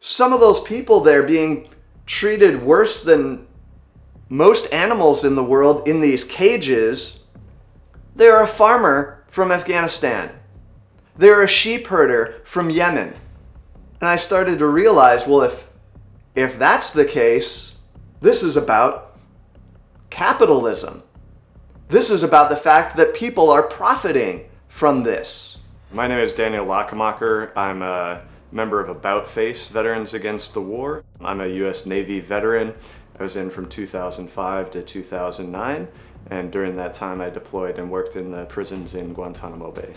some of those people there being treated worse than most animals in the world in these cages. They're a farmer from Afghanistan. They're a sheep herder from Yemen. And I started to realize, well, if that's the case, this is about capitalism. This is about the fact that people are profiting from this. My name is Daniel Lakemacher. I'm a member of About Face, Veterans Against the War. I'm a U.S. Navy veteran. I was in from 2005 to 2009, and during that time I deployed and worked in the prisons in Guantanamo Bay.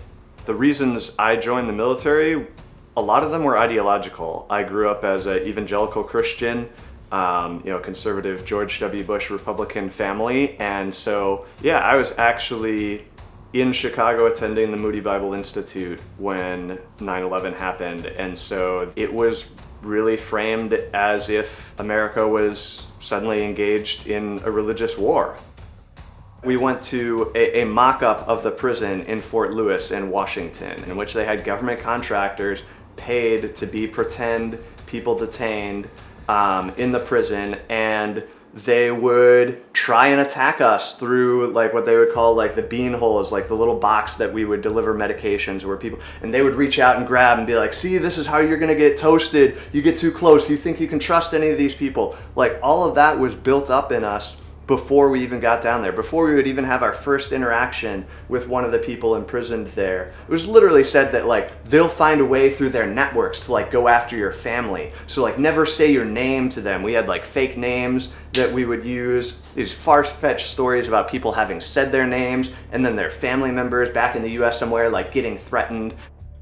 The reasons I joined the military, a lot of them were ideological. I grew up as an evangelical Christian, conservative George W. Bush Republican family, and so I was actually in Chicago attending the Moody Bible Institute when 9/11 happened, and so it was really framed as if America was suddenly engaged in a religious war. We went to a mock-up of the prison in Fort Lewis in Washington, in which they had government contractors paid to be pretend people detained in the prison, and they would try and attack us through what they would call the bean holes, the little box that we would deliver medications where people, and they would reach out and grab and be like, see, this is how you're gonna get toasted. You get too close, you think you can trust any of these people. All of that was built up in us before we even got down there, before we would even have our first interaction with one of the people imprisoned there. It was literally said that they'll find a way through their networks to go after your family. So never say your name to them. We had fake names that we would use, these far-fetched stories about people having said their names and then their family members back in the US somewhere getting threatened.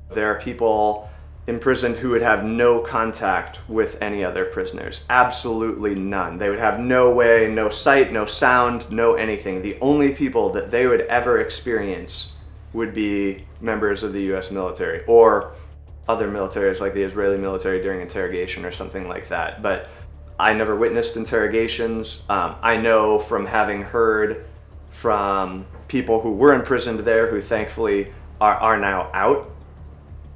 There are people imprisoned who would have no contact with any other prisoners. Absolutely none. They would have no way, no sight, no sound, no anything. The only people that they would ever experience would be members of the US military or other militaries like the Israeli military during interrogation or something like that. But I never witnessed interrogations. I know from having heard from people who were imprisoned there who thankfully are now out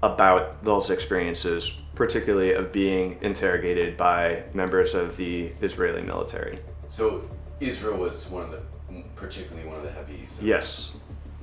about those experiences, particularly of being interrogated by members of the Israeli military. So Israel was particularly one of the heavies? Yes.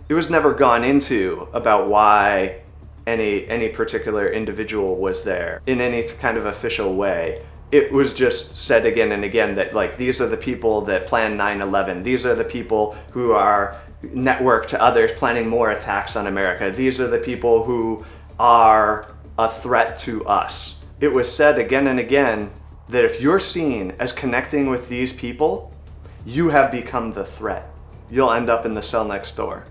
It was never gone into about why any particular individual was there in any kind of official way. It was just said again and again that these are the people that planned 9/11. These are the people who are networked to others planning more attacks on America. These are the people who are a threat to us. It was said again and again that if you're seen as connecting with these people, you have become the threat. You'll end up in the cell next door.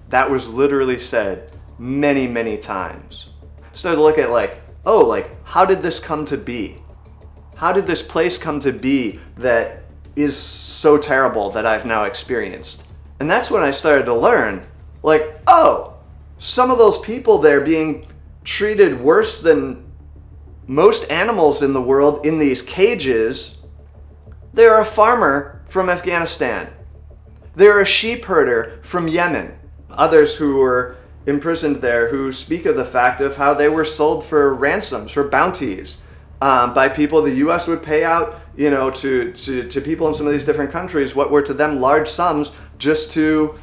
That was literally said many, many times. Started to look at how did this come to be? How did this place come to be that is so terrible that I've now experienced? And that's when I started to learn, some of those people there being treated worse than most animals in the world in these cages. They're a farmer from Afghanistan. They're a sheep herder from Yemen. Others who were imprisoned there who speak of the fact of how they were sold for ransoms, for bounties, by people the U.S. would pay out, to people in some of these different countries what were to them large sums just to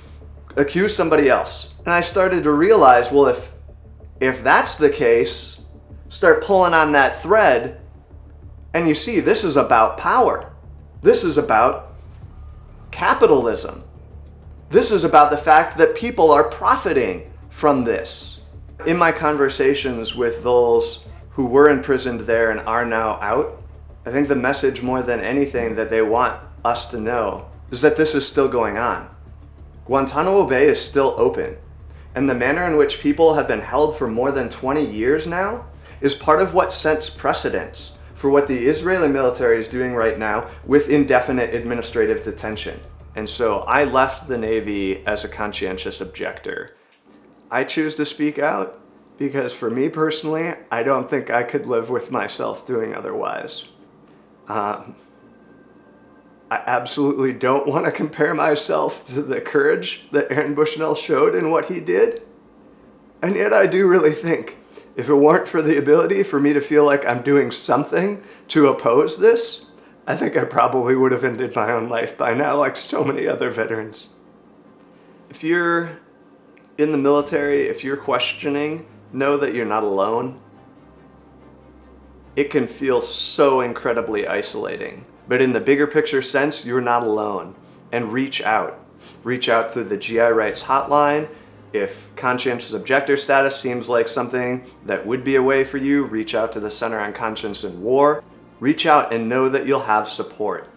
accuse somebody else. And I started to realize, well, if that's the case, start pulling on that thread, and you see this is about power. This is about capitalism. This is about the fact that people are profiting from this. In my conversations with those who were imprisoned there and are now out, I think the message more than anything that they want us to know is that this is still going on. Guantanamo Bay is still open, and the manner in which people have been held for more than 20 years now is part of what sets precedence for what the Israeli military is doing right now with indefinite administrative detention. And so I left the Navy as a conscientious objector. I choose to speak out because for me personally, I don't think I could live with myself doing otherwise. I absolutely don't want to compare myself to the courage that Aaron Bushnell showed in what he did. And yet I do really think If it weren't for the ability for me to feel like I'm doing something to oppose this, I think I probably would have ended my own life by now, like so many other veterans. If you're in the military, if you're questioning, know that you're not alone. It can feel so incredibly isolating. But in the bigger picture sense, you're not alone. And reach out. Reach out through the GI Rights hotline. If conscientious objector status seems like something that would be a way for you, reach out to the Center on Conscience and War. Reach out and know that you'll have support.